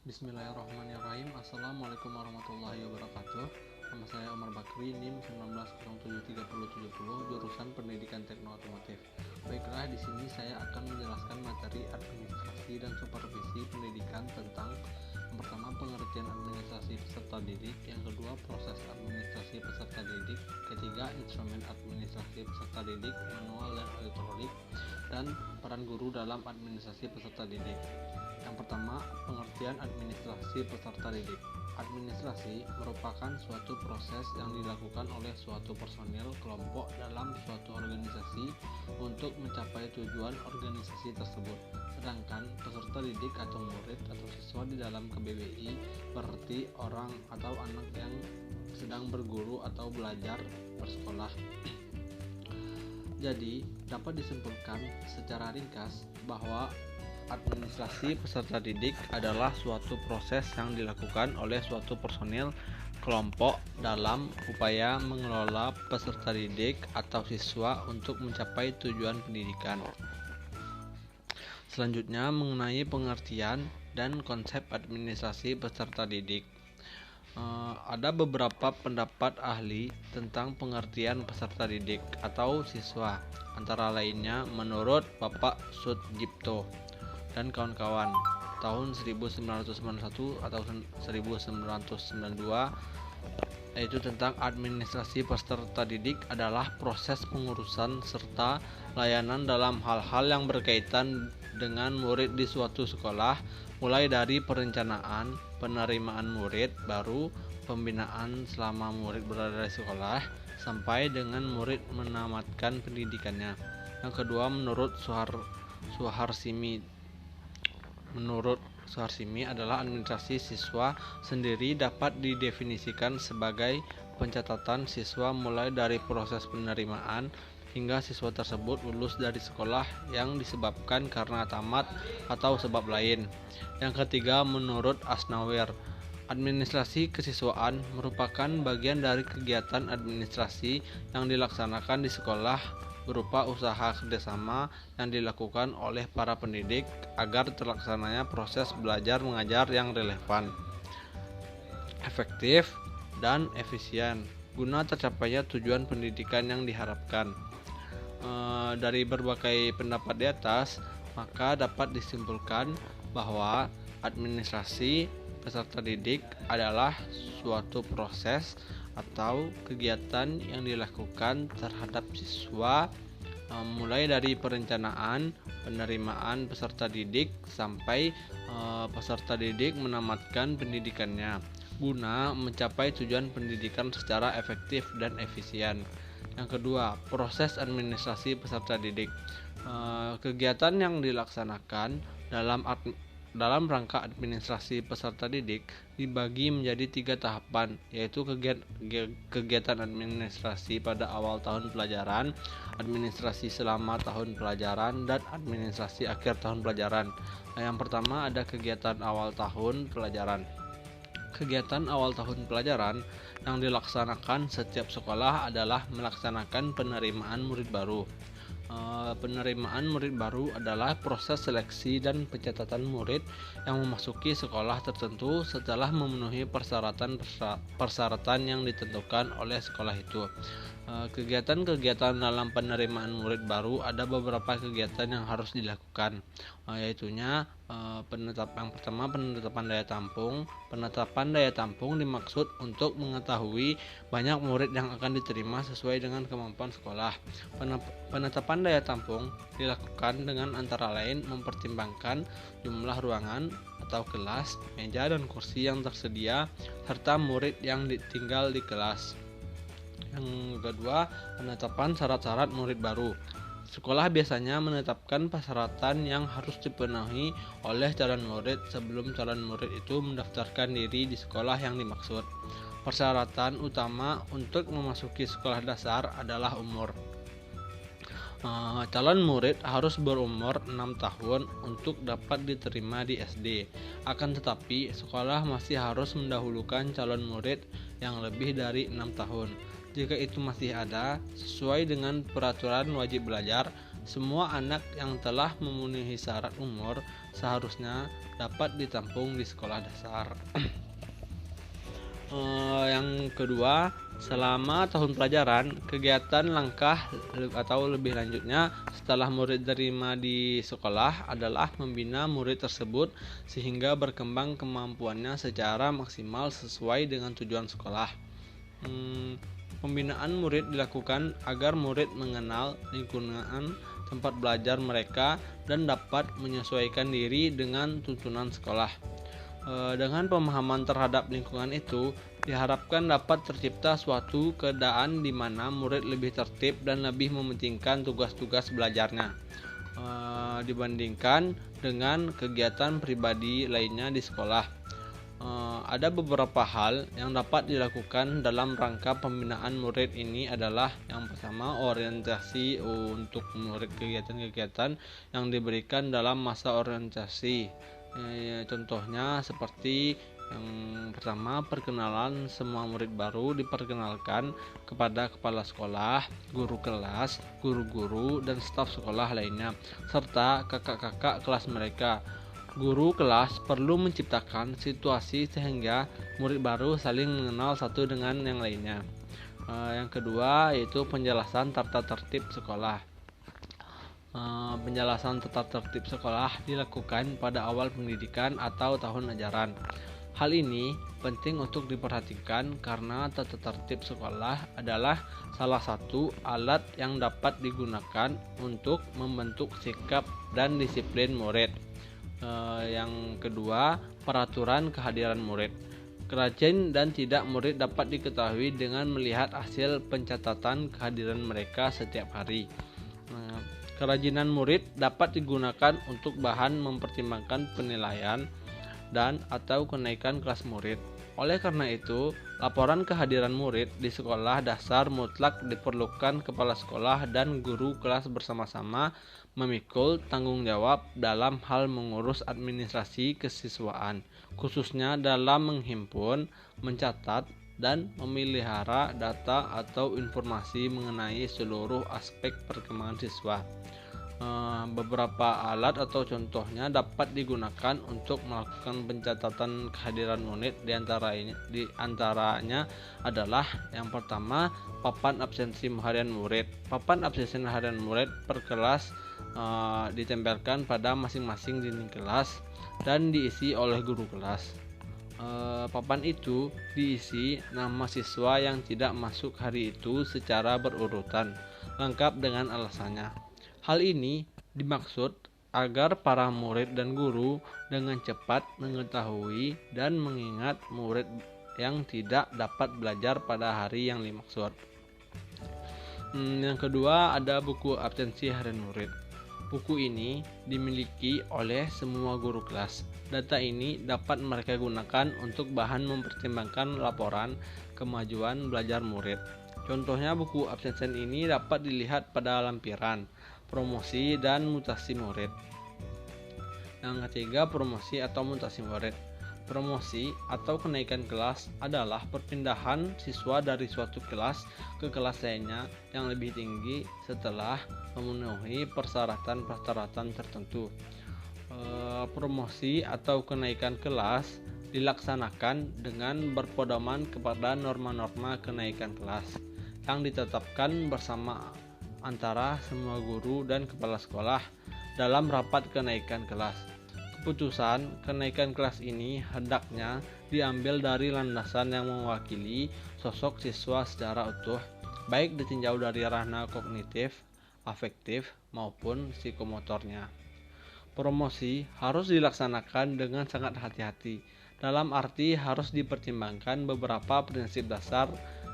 Bismillahirrahmanirrahim. Assalamualaikum warahmatullahi wabarakatuh. Nama saya Omar Bakri, NIM 19073070, jurusan Pendidikan Teknik Otomotif. Baiklah, di sini saya akan menjelaskan materi administrasi dan supervisi pendidikan tentang yang pertama pengertian administrasi peserta didik, yang kedua proses administrasi peserta didik, ketiga instrumen administrasi peserta didik, manual dan elektronik, dan peran guru dalam administrasi peserta didik. Yang pertama, pengertian administrasi peserta didik. Administrasi merupakan suatu proses yang dilakukan oleh suatu personil kelompok dalam suatu organisasi untuk mencapai tujuan organisasi tersebut. Sedangkan peserta didik atau murid atau siswa di dalam KBBI berarti orang atau anak yang sedang berguru atau belajar bersekolah. Jadi, dapat disimpulkan secara ringkas bahwa administrasi peserta didik adalah suatu proses yang dilakukan oleh suatu personil kelompok dalam upaya mengelola peserta didik atau siswa untuk mencapai tujuan pendidikan. Selanjutnya, mengenai pengertian dan konsep administrasi peserta didik. Ada beberapa pendapat ahli tentang pengertian peserta didik atau siswa, antara lainnya menurut Bapak Sudjipto dan kawan-kawan tahun 1991 atau 1992, yaitu tentang administrasi peserta didik adalah proses pengurusan serta layanan dalam hal-hal yang berkaitan dengan murid di suatu sekolah, mulai dari perencanaan, penerimaan murid baru, pembinaan selama murid berada di sekolah, sampai dengan murid menamatkan pendidikannya. Yang kedua, menurut Suharsimi adalah administrasi siswa sendiri dapat didefinisikan sebagai pencatatan siswa mulai dari proses penerimaan hingga siswa tersebut lulus dari sekolah yang disebabkan karena tamat atau sebab lain. Yang ketiga, menurut Asnawir, administrasi kesiswaan merupakan bagian dari kegiatan administrasi yang dilaksanakan di sekolah berupa usaha kerjasama yang dilakukan oleh para pendidik agar terlaksananya proses belajar mengajar yang relevan, efektif, dan efisien guna tercapainya tujuan pendidikan yang diharapkan. Dari berbagai pendapat di atas, maka dapat disimpulkan bahwa administrasi peserta didik adalah suatu proses atau kegiatan yang dilakukan terhadap siswa mulai dari perencanaan, penerimaan peserta didik sampai peserta didik menamatkan pendidikannya guna mencapai tujuan pendidikan secara efektif dan efisien. Yang kedua, proses administrasi peserta didik. Kegiatan yang dilaksanakan dalam rangka administrasi peserta didik dibagi menjadi 3 tahapan, yaitu kegiatan administrasi pada awal tahun pelajaran, administrasi selama tahun pelajaran, dan administrasi akhir tahun pelajaran. Yang pertama ada kegiatan awal tahun pelajaran. Kegiatan awal tahun pelajaran yang dilaksanakan setiap sekolah adalah melaksanakan penerimaan murid baru. Penerimaan murid baru adalah proses seleksi dan pencatatan murid yang memasuki sekolah tertentu setelah memenuhi persyaratan yang ditentukan oleh sekolah itu. Kegiatan-kegiatan dalam penerimaan murid baru ada beberapa kegiatan yang harus dilakukan, yaitunya yang pertama penetapan daya tampung. Penetapan daya tampung dimaksud untuk mengetahui banyak murid yang akan diterima sesuai dengan kemampuan sekolah. Penetapan daya tampung dilakukan dengan antara lain mempertimbangkan jumlah ruangan atau kelas, meja dan kursi yang tersedia, serta murid yang tinggal di kelas. Yang kedua, penetapan syarat-syarat murid baru. Sekolah biasanya menetapkan persyaratan yang harus dipenuhi oleh calon murid sebelum calon murid itu mendaftarkan diri di sekolah yang dimaksud. Persyaratan utama untuk memasuki sekolah dasar adalah umur. Calon murid harus berumur 6 tahun untuk dapat diterima di SD. Akan tetapi, sekolah masih harus mendahulukan calon murid yang lebih dari 6 tahun. Jika itu masih ada, sesuai dengan peraturan wajib belajar, semua anak yang telah memenuhi syarat umur seharusnya dapat ditampung di sekolah dasar. Yang kedua, selama tahun pelajaran, kegiatan langkah atau lebih lanjutnya setelah murid diterima di sekolah adalah membina murid tersebut sehingga berkembang kemampuannya secara maksimal sesuai dengan tujuan sekolah. Pembinaan murid dilakukan agar murid mengenal lingkungan tempat belajar mereka dan dapat menyesuaikan diri dengan tuntunan sekolah. Dengan pemahaman terhadap lingkungan itu, diharapkan dapat tercipta suatu keadaan di mana murid lebih tertib dan lebih mementingkan tugas-tugas belajarnya dibandingkan dengan kegiatan pribadi lainnya di sekolah. Ada beberapa hal yang dapat dilakukan dalam rangka pembinaan murid ini adalah yang pertama, orientasi untuk murid, kegiatan-kegiatan yang diberikan dalam masa orientasi. Contohnya seperti yang pertama, perkenalan, semua murid baru diperkenalkan kepada kepala sekolah, guru kelas, guru-guru, dan staf sekolah lainnya, serta kakak-kakak kelas mereka. Guru kelas perlu menciptakan situasi sehingga murid baru saling mengenal satu dengan yang lainnya. Yang kedua yaitu penjelasan tata tertib sekolah. Penjelasan tata tertib sekolah dilakukan pada awal pendidikan atau tahun ajaran. Hal ini penting untuk diperhatikan karena tata tertib sekolah adalah salah satu alat yang dapat digunakan untuk membentuk sikap dan disiplin murid. Yang kedua, peraturan kehadiran murid. Rajin dan tidak murid dapat diketahui dengan melihat hasil pencatatan kehadiran mereka setiap hari. Kerajinan murid dapat digunakan untuk bahan mempertimbangkan penilaian dan atau kenaikan kelas murid. Oleh karena itu, laporan kehadiran murid di sekolah dasar mutlak diperlukan kepala sekolah dan guru kelas bersama-sama memikul tanggung jawab dalam hal mengurus administrasi kesiswaan, khususnya dalam menghimpun, mencatat, dan memelihara data atau informasi mengenai seluruh aspek perkembangan siswa. Beberapa alat atau contohnya dapat digunakan untuk melakukan pencatatan kehadiran murid, di antaranya adalah yang pertama, papan absensi harian murid. Papan absensi harian murid per kelas ditempelkan pada masing-masing dinding kelas dan diisi oleh guru kelas. Papan itu diisi nama siswa yang tidak masuk hari itu secara berurutan, lengkap dengan alasannya. Hal ini dimaksud agar para murid dan guru dengan cepat mengetahui dan mengingat murid yang tidak dapat belajar pada hari yang dimaksud. Yang kedua, ada buku absensi harian murid. Buku ini dimiliki oleh semua guru kelas. Data ini dapat mereka gunakan untuk bahan mempertimbangkan laporan kemajuan belajar murid. Contohnya, buku absensi ini dapat dilihat pada lampiran promosi dan mutasi murid. Yang ketiga, promosi atau mutasi murid. Promosi atau kenaikan kelas adalah perpindahan siswa dari suatu kelas ke kelas lainnya yang lebih tinggi setelah memenuhi persyaratan-persyaratan tertentu. Promosi atau kenaikan kelas dilaksanakan dengan berpedoman kepada norma-norma kenaikan kelas yang ditetapkan bersama antara semua guru dan kepala sekolah dalam rapat kenaikan kelas. Keputusan kenaikan kelas ini hendaknya diambil dari landasan yang mewakili sosok siswa secara utuh, baik ditinjau dari ranah kognitif, afektif, maupun psikomotornya. Promosi harus dilaksanakan dengan sangat hati-hati, dalam arti harus dipertimbangkan beberapa prinsip dasar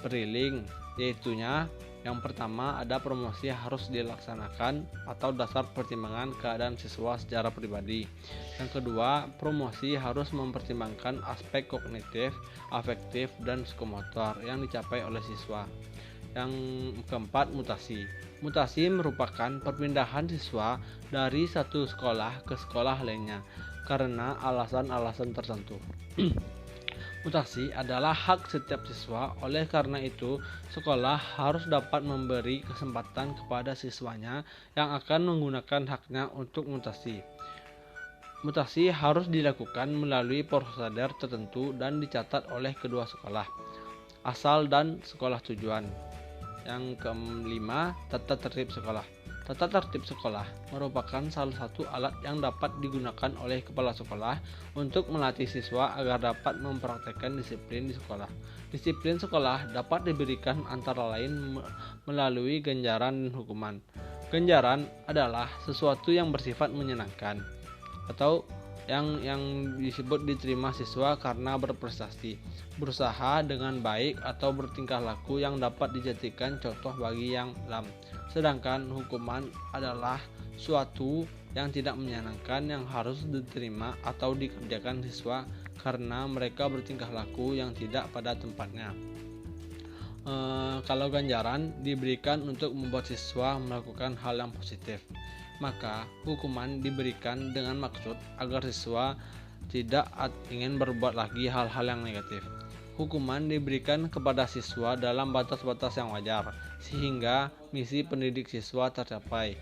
Priling, yaitunya yang pertama, ada promosi harus dilaksanakan atau dasar pertimbangan keadaan siswa secara pribadi. Yang kedua, promosi harus mempertimbangkan aspek kognitif, afektif, dan psikomotor yang dicapai oleh siswa. Yang keempat, mutasi. Mutasi merupakan perpindahan siswa dari satu sekolah ke sekolah lainnya karena alasan-alasan tertentu. Mutasi adalah hak setiap siswa, oleh karena itu sekolah harus dapat memberi kesempatan kepada siswanya yang akan menggunakan haknya untuk mutasi. Mutasi harus dilakukan melalui prosedur tertentu dan dicatat oleh kedua sekolah asal dan sekolah tujuan. Yang kelima, tata tertib sekolah. Tata tertib sekolah merupakan salah satu alat yang dapat digunakan oleh kepala sekolah untuk melatih siswa agar dapat mempraktekkan disiplin di sekolah. Disiplin sekolah dapat diberikan antara lain melalui ganjaran dan hukuman. Ganjaran adalah sesuatu yang bersifat menyenangkan atau yang disebut diterima siswa karena berprestasi, berusaha dengan baik atau bertingkah laku yang dapat dijadikan contoh bagi yang lain. Sedangkan hukuman adalah suatu yang tidak menyenangkan yang harus diterima atau dikerjakan siswa karena mereka bertingkah laku yang tidak pada tempatnya. Kalau ganjaran diberikan untuk membuat siswa melakukan hal yang positif, maka hukuman diberikan dengan maksud agar siswa tidak ingin berbuat lagi hal-hal yang negatif. Hukuman diberikan kepada siswa dalam batas-batas yang wajar, sehingga misi pendidik siswa tercapai.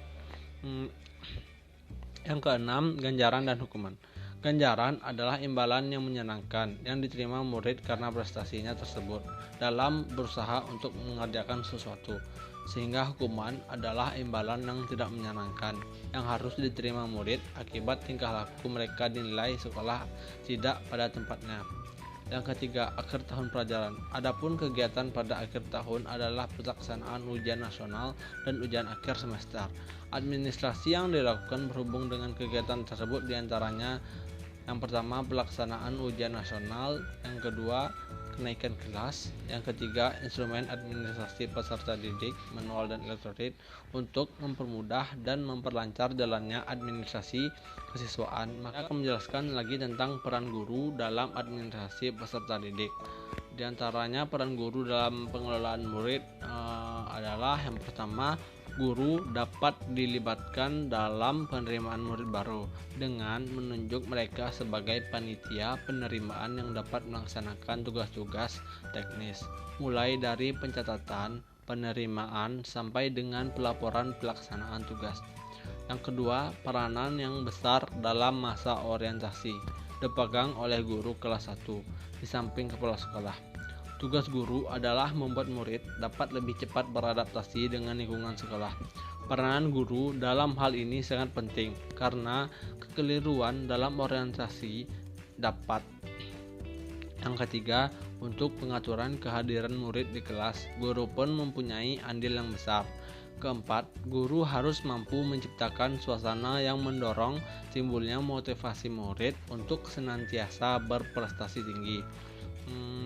Yang keenam, ganjaran dan hukuman. Ganjaran adalah imbalan yang menyenangkan yang diterima murid karena prestasinya tersebut dalam berusaha untuk mengerjakan sesuatu. Sehingga hukuman adalah imbalan yang tidak menyenangkan yang harus diterima murid akibat tingkah laku mereka dinilai sekolah tidak pada tempatnya. Yang ketiga, akhir tahun pelajaran. Adapun kegiatan pada akhir tahun adalah pelaksanaan ujian nasional dan ujian akhir semester. Administrasi yang dilakukan berhubung dengan kegiatan tersebut diantaranya yang pertama pelaksanaan ujian nasional, yang kedua kenaikan kelas, yang ketiga instrumen administrasi peserta didik, manual dan elektronik untuk mempermudah dan memperlancar jalannya administrasi kesiswaan. Maka akan menjelaskan lagi tentang peran guru dalam administrasi peserta didik. Di antaranya peran guru dalam pengelolaan murid adalah yang pertama, guru dapat dilibatkan dalam penerimaan murid baru dengan menunjuk mereka sebagai panitia penerimaan yang dapat melaksanakan tugas-tugas teknis, mulai dari pencatatan, penerimaan, sampai dengan pelaporan pelaksanaan tugas. Yang kedua, peranan yang besar dalam masa orientasi dipegang oleh guru kelas 1 di samping kepala sekolah. Tugas guru adalah membuat murid dapat lebih cepat beradaptasi dengan lingkungan sekolah. Peranan guru dalam hal ini sangat penting karena kekeliruan dalam orientasi dapat. Yang ketiga, untuk pengaturan kehadiran murid di kelas, guru pun mempunyai andil yang besar. Keempat, guru harus mampu menciptakan suasana yang mendorong timbulnya motivasi murid untuk senantiasa berprestasi tinggi.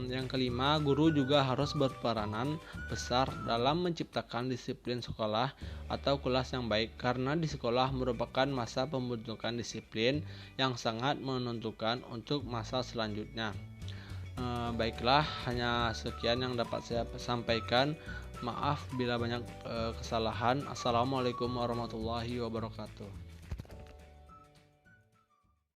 Yang kelima, guru juga harus berperanan besar dalam menciptakan disiplin sekolah atau kelas yang baik, karena di sekolah merupakan masa pembentukan disiplin yang sangat menentukan untuk masa selanjutnya. Baiklah, hanya sekian yang dapat saya sampaikan. Maaf bila banyak kesalahan. Assalamualaikum warahmatullahi wabarakatuh.